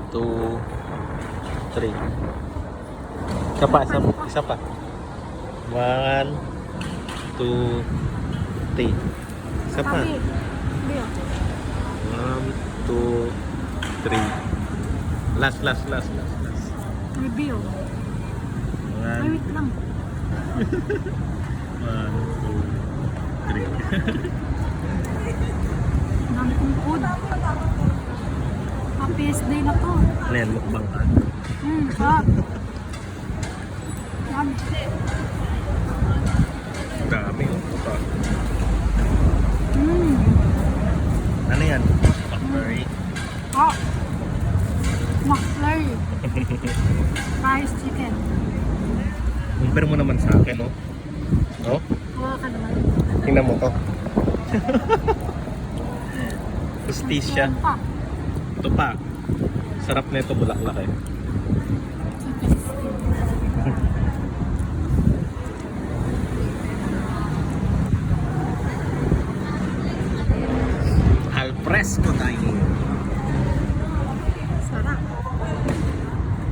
2, 3. Isa pa. 1, 2, 3. Isa pa. 1, 2, 3. Last. Reveal. Ay, wait lang. 1, 2, 3. Dami kong food. Happiest day na to. Ano yan, mukbang ka? Sarap. Yan. Dami, oh. Ito. Mm. Ano yan? Blackberry. Oh. McFlurry. Rice chicken. Compare mo naman sa akin, oh. Oh? Kuha ka naman. Tingnan mo to. Justisya. Meron pa. Ito pa. Sarap na ito, bulaklak eh. Al fresco tayo.